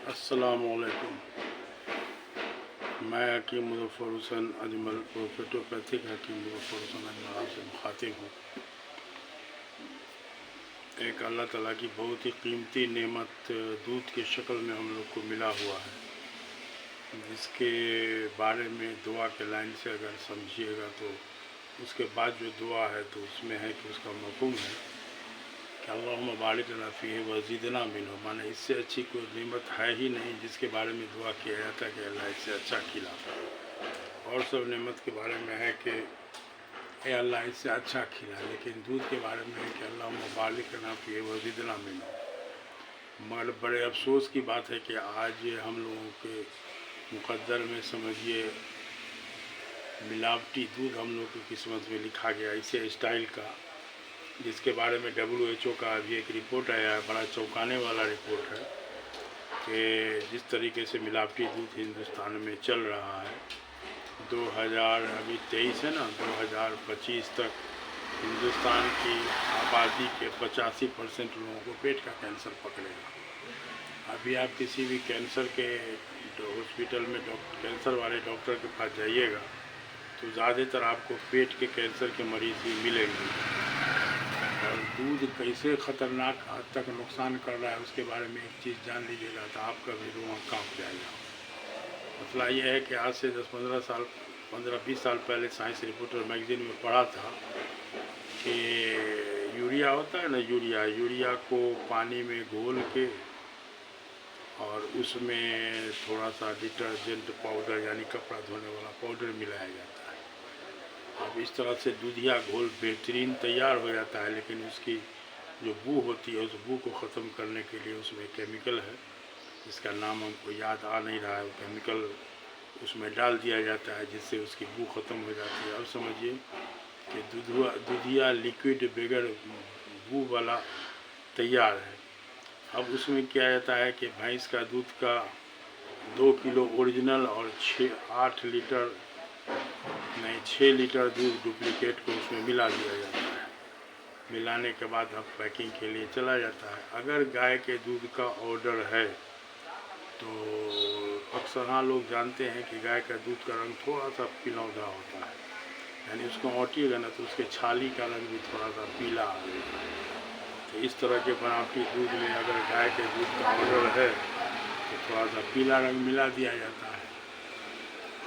अस्सलामुअलैकुम। मैं हकीम मुज़फ़्फ़र हुसैन अजमल प्रोफेटोपैथिक हकीम मुज़फ़्फ़र हुसैन अजमल आपसे मुखातिब हूँ। एक अल्लाह ताला की बहुत ही कीमती नेमत दूध की शक्ल में हम लोग को मिला हुआ है, जिसके बारे में दुआ के लाइन से अगर समझिएगा तो उसके बाद जो दुआ है तो उसमें है कि उसका मफ़हूम है कि अल्लाहुम्मा बारिक लना फ़ीही वज़िदना मिन्हु, माने इससे अच्छी कोई नेमत है ही नहीं जिसके बारे में दुआ किया जाता है कि अल्लाह इससे अच्छा खिला। और सब नेमत के बारे में है कि ए अल्लाह इससे अच्छा खिला, लेकिन दूध के बारे में है कि अल्लाहुम्मा बारिक लना फ़ीही वज़िदना मिन्हु। मगर बड़े अफसोस की बात है कि आज हम लोगों के मुक़द्दर में समझिए मिलावटी दूध हम लोग की किस्मत में लिखा गया इसे स्टाइल का, जिसके बारे में WHO का अभी एक रिपोर्ट आया है, बड़ा चौंकाने वाला रिपोर्ट है कि जिस तरीके से मिलावटी दूध हिंदुस्तान में चल रहा है 2023 है ना, 2025 तक हिंदुस्तान की आबादी के 85% लोगों को पेट का कैंसर पकड़ेगा। अभी आप किसी भी कैंसर के हॉस्पिटल में कैंसर वाले डॉक्टर के पास जाइएगा तो ज़्यादातर आपको पेट के कैंसर के मरीज़ ही मिलेंगे। और दूध कैसे ख़तरनाक हद तक नुकसान कर रहा है उसके बारे में एक चीज़ जान लीजिएगा तो आपका भी रुआं काँप जाएगा। मसला ये है कि आज से 15-20 साल पहले साइंस रिपोर्टर मैगज़ीन में पढ़ा था कि यूरिया होता है ना, यूरिया को पानी में घोल के और उसमें थोड़ा सा डिटर्जेंट पाउडर यानी कपड़ा धोने वाला पाउडर मिलाया जाता है। अब इस तरह से दूधिया घोल बेहतरीन तैयार हो जाता है, लेकिन उसकी जो बू होती है उस बू को ख़त्म करने के लिए उसमें केमिकल है जिसका नाम हमको याद आ नहीं रहा है, वो केमिकल उसमें डाल दिया जाता है जिससे उसकी बू ख़त्म हो जाती है। अब समझिए कि दूधिया लिक्विड बगैर बू वाला तैयार है। अब उसमें किया जाता है कि भैंस का दूध का 2 किलो ओरिजिनल और 6 लीटर दूध डुप्लीकेट को उसमें मिला दिया जाता है। मिलाने के बाद अब पैकिंग के लिए चला जाता है। अगर गाय के दूध का ऑर्डर है तो अक्सर हाँ लोग जानते हैं कि गाय का दूध का रंग थोड़ा सा पीलौधा होता है, यानी उसको औंटिएगा ना तो उसके छाली का रंग भी थोड़ा सा पीला आ जाता है। तो इस तरह के बनावटी दूध में अगर गाय के दूध का ऑर्डर है तो थोड़ा सा पीला रंग मिला दिया जाता है।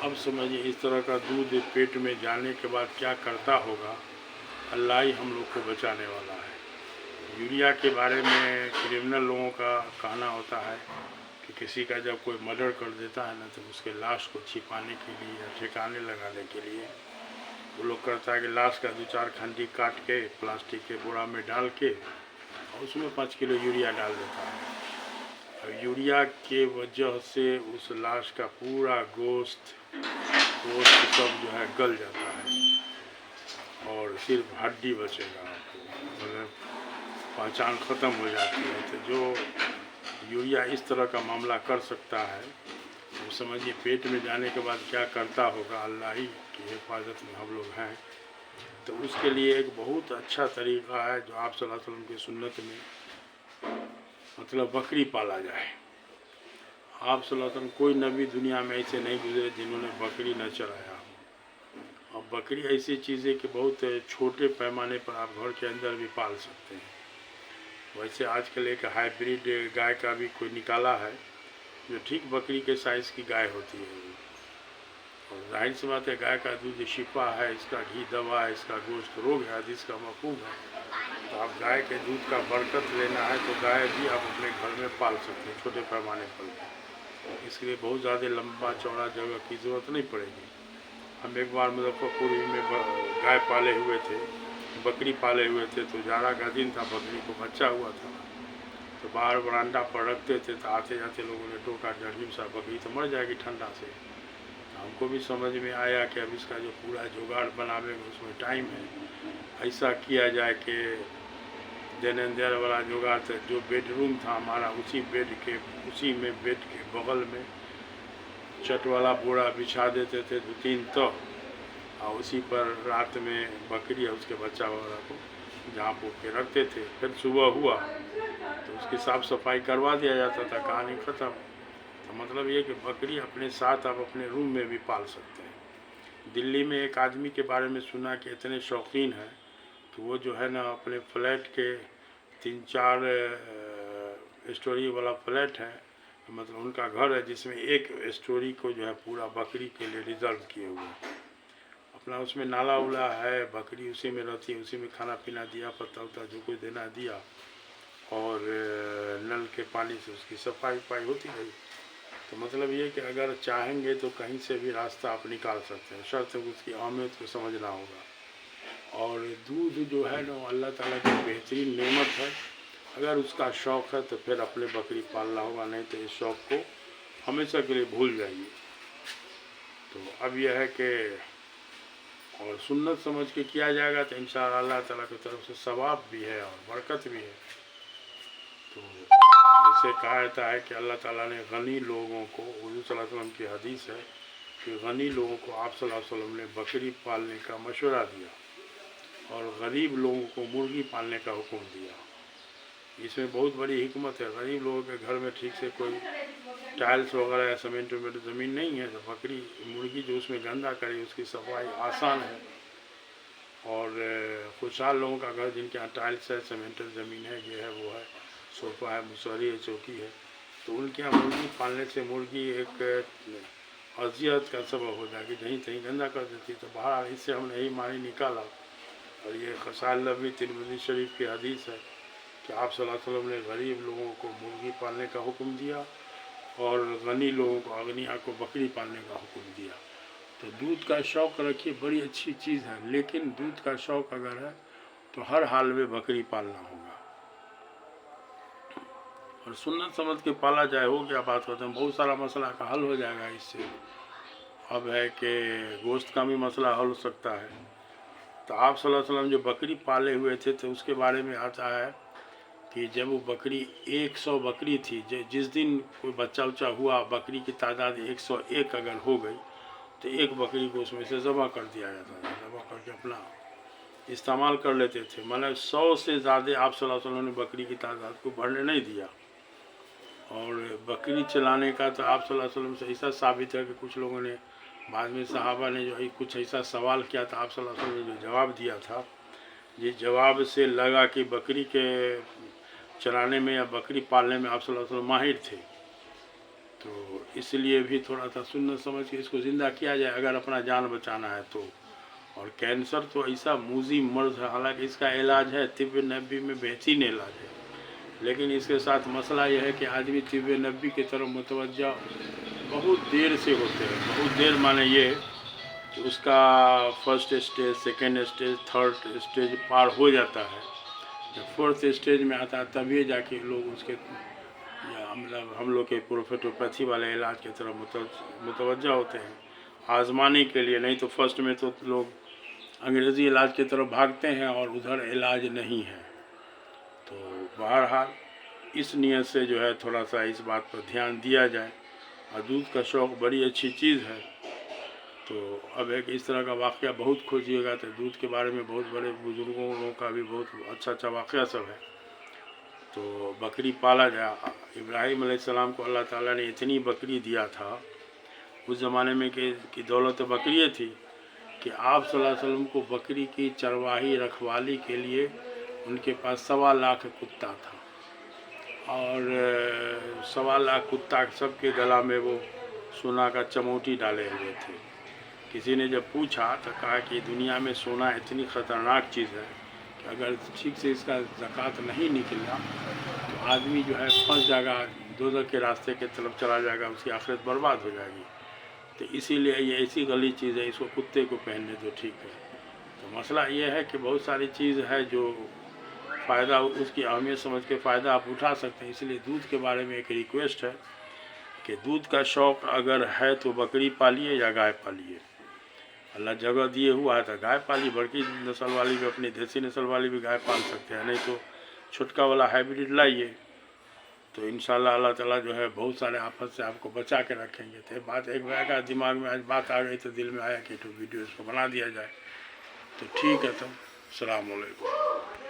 अब समझिए इस तरह का दूध पेट में जाने के बाद क्या करता होगा, अल्लाह ही हम लोग को बचाने वाला है। यूरिया के बारे में क्रिमिनल लोगों का कहना होता है कि किसी का जब कोई मर्डर कर देता है ना तो उसके लाश को छिपाने के लिए या ठिकाने लगाने के लिए वो लोग करता है कि लाश का 2-4 खंडी काट के प्लास्टिक के बोरा में डाल के और उसमें 5 किलो यूरिया डाल देता है। और यूरिया के वजह से उस लाश का पूरा गोश्त सब जो है गल जाता है और सिर्फ हड्डी बचेगा आपको, मतलब पहचान ख़त्म हो जाती है। तो जो यूरिया इस तरह का मामला कर सकता है तो समझिए पेट में जाने के बाद क्या करता होगा, अल्लाह ही की हिफाजत में हम लोग हैं। तो उसके लिए एक बहुत अच्छा तरीक़ा है जो आप सल्लल्लाहु अलैहि वसल्लम की सुन्नत में, मतलब बकरी पाला जाए। आप सल्लल्लाहु अलैहि वसल्लम कोई नबी दुनिया में ऐसे नहीं गुजरे जिन्होंने बकरी न चराया। और बकरी ऐसी चीज़ है कि बहुत छोटे पैमाने पर आप घर के अंदर भी पाल सकते हैं। वैसे आजकल एक हाइब्रिड गाय का भी कोई निकाला है जो ठीक बकरी के साइज़ की गाय होती है। और जाहिर सी बात है गाय का दूध शिफा है, इसका घी दवा है, इसका गोश्त रोग है, हदीस का मफ़हूम है। तो आप गाय के दूध का बरकत लेना है तो गाय भी आप अपने घर में पाल सकते हैं छोटे पैमाने पर। इसके लिए बहुत ज़्यादा लंबा चौड़ा जगह की ज़रूरत नहीं पड़ेगी। हम एक बार मुजफ्फरपुर में गाय पाले हुए थे, बकरी पाले हुए थे, तो जाड़ा का दिन था, बकरी को बच्चा हुआ था, तो बाहर बरांडा पर रखते थे तो आते जाते लोगों ने टोका जर्जीम सा बकरी तो मर जाएगी ठंडा से। हमको भी समझ में आया कि अब इसका जो पूरा जुगाड़ बनावे उसमें टाइम है। ऐसा किया जाए कि देन एंड देयर वाला जुगाड़ था, जो बेडरूम था हमारा उसी में बेड के बगल में चट वाला बोरा बिछा देते थे 2-3 तो, और उसी पर रात में बकरी और उसके बच्चा वगैरह को जहाँ पोक के रखते थे। फिर सुबह हुआ तो उसकी साफ़ सफाई करवा दिया जाता था, कहानी ख़त्म। तो मतलब ये कि बकरी अपने साथ आप अपने रूम में भी पाल सकते हैं। दिल्ली में एक आदमी के बारे में सुना कि इतने शौकीन हैं कि वो जो है ना अपने फ्लैट के 3-4 स्टोरी वाला फ्लैट है, मतलब उनका घर है जिसमें एक स्टोरी को जो है पूरा बकरी के लिए रिजर्व किए हुए हैं। अपना उसमें नाला उला है, बकरी उसी में रहती है, उसी में खाना पीना दिया, पत्ता उत्ता जो कुछ देना दिया, और नल के पानी से उसकी सफाई वफाई होती रही। तो मतलब ये कि अगर चाहेंगे तो कहीं से भी रास्ता आप निकाल सकते हैं, शर्त उसकी अहमियत को समझना होगा। और दूध जो है ना अल्लाह ताला की बेहतरीन नेमत है। अगर उसका शौक़ है तो फिर अपने बकरी पालना होगा, नहीं तो इस शौक़ को हमेशा के लिए भूल जाइए। तो अब यह है कि और सुन्नत समझ के किया जाएगा तो इंशाअल्लाह अल्लाह ताला की तरफ से सवाब भी है और बरकत भी है। तो जैसे कहा जाता है कि अल्लाह ताला ने गनी लोगों को, हुज़ूर सल्लल्लाहु अलैहि वसल्लम की हदीस है कि गनी लोगों को आप सल्लल्लाहु अलैहि वसल्लम ने बकरी पालने का मशवरा दिया और गरीब लोगों को मुर्गी पालने का हुक्म दिया। इसमें बहुत बड़ी हिकमत है। गरीब लोगों के घर में ठीक से कोई टाइल्स वगैरह या सीमेंट वेमेंट ज़मीन नहीं है, तो बकरी मुर्गी जो उसमें गंदा करे उसकी सफाई आसान है। और खुशहाल लोगों का घर जिनके यहाँ टाइल्स है, सीमेंटेड ज़मीन है, ये है वो है, सोफ़ा है, मुसहरी है, चौकी है, तो उनके यहाँ मुर्गी पालने से मुर्गी एक अजियत का सबब हो जाएगी, कहीं कहीं गंदा कर देती। तो बहरहाल इससे हमने यही मानी निकाला, और ये खसाइल नबी तिरमिज़ी शरीफ की हदीस है कि आप सल्लल्लाहु अलैहि वसल्लम ने गरीब लोगों को मुर्गी पालने का हुक्म दिया और गनी लोगों को, अगनिया को बकरी पालने का हुक्म दिया। तो दूध का शौक़ रखिए, बड़ी अच्छी चीज़ है, लेकिन दूध का शौक़ अगर है तो हर हाल में बकरी पालना होगा और सुन्नत समझ के पाला जाए। हो गया बात करते हैं, बहुत सारा मसला का हल हो जाएगा इससे। अब है कि गोश्त का भी मसला हल हो सकता है। तो आप सल्लल्लाहु अलैहि वसल्लम जो बकरी पाले हुए थे तो उसके बारे में आता है कि जब वो बकरी 100 बकरी थी, जिस दिन कोई बच्चा उच्चा हुआ, बकरी की तादाद 101 अगर हो गई तो एक बकरी को उसमें से ज़बह कर दिया जाता था, ज़बह करके अपना इस्तेमाल कर लेते थे। मतलब 100 से ज़्यादा आप सल्लल्लाहु अलैहि वसल्लम ने बकरी की तादाद को बढ़ने नहीं दिया। और बकरी चलाने का तो आप सल्लल्लाहु अलैहि वसल्लम से ऐसा साबित है कि कुछ लोगों ने बाद में सहाबा ने जो कुछ ऐसा सवाल किया था, आप सल्लल्लाहु अलैहि वसल्लम ने जो जवाब दिया था, जिस जवाब से लगा कि बकरी के चलाने में या बकरी पालने में आप सल्लल्लाहु अलैहि वसल्लम माहिर थे। तो इसलिए भी थोड़ा सा सुन्नत समझ के इसको ज़िंदा किया जाए अगर अपना जान बचाना है तो। और कैंसर तो ऐसा मूजी मर्ज है, हालांकि इसका इलाज है, तिब्ब नबी में बेहतरीन इलाज है, लेकिन इसके साथ मसला यह है कि आदमी तिब्ब नबी की तरफ मुतवज्जा बहुत देर से होते हैं। बहुत देर माने ये कि उसका first stage, second stage, third stage पार हो जाता है। जब फोर्थ स्टेज में आता है तभी जाके लोग उसके या मतलब हम लोग के प्रोफेटोपैथी वाले इलाज की तरफ मुतवज्जा होते हैं आजमाने के लिए। नहीं तो फर्स्ट में तो लोग अंग्रेज़ी इलाज की तरफ भागते हैं और उधर इलाज नहीं है। तो बहरहाल इस नियत से जो है थोड़ा सा इस बात पर ध्यान दिया जाए। और दूध का शौक़ बड़ी अच्छी चीज़ है। तो अब एक इस तरह का वाक़या बहुत खोजिएगा तो दूध के बारे में बहुत बड़े बुज़ुर्गों का भी बहुत अच्छा अच्छा वाक़या सब है। तो बकरी पाला जाए। इब्राहीम अलैहिस्सलाम को अल्लाह ताला ने इतनी बकरी दिया था उस ज़माने में कि दौलत बकरी थी कि आप सल्लल्लाहु अलैहि वसल्लम को बकरी की चरवाही रखवाली के लिए उनके पास 1.25 लाख कुत्ता था और 1.25 लाख कुत्ता सबके गला में वो सोना का चमोटी डाले हुए थे। किसी ने जब पूछा तो कहा कि दुनिया में सोना इतनी ख़तरनाक चीज़ है कि अगर ठीक से इसका ज़कात नहीं निकला तो आदमी जो है फंस जाएगा, दोज़ख के रास्ते के तरफ चला जाएगा, उसकी आखिरत बर्बाद हो जाएगी। तो इसीलिए ये ऐसी गली चीज़ है, इसको कुत्ते को पहनने तो ठीक है। तो मसला ये है कि बहुत सारी चीज़ है जो फ़ायदा, उसकी अहमियत समझ के फ़ायदा आप उठा सकते हैं। इसलिए दूध के बारे में एक रिक्वेस्ट है कि दूध का शौक़ अगर है तो बकरी पालिए या गाय पालिए। अल्लाह जगह दिए हुआ है तो गाय पालिए, बड़की नस्ल वाली भी, अपनी देसी नस्ल वाली भी गाय पाल सकते हैं, नहीं तो छुटका वाला हाइब्रिड लाइए। तो इंशाल्लाह अल्लाह ताला जो है बहुत सारे आफत से आपको बचा के रखेंगे। तो बात एक का दिमाग में आज बात आ गई तो दिल में आया कि तो वीडियो इसको बना दिया जाए। तो ठीक है, तो अस्सलाम वालेकुम।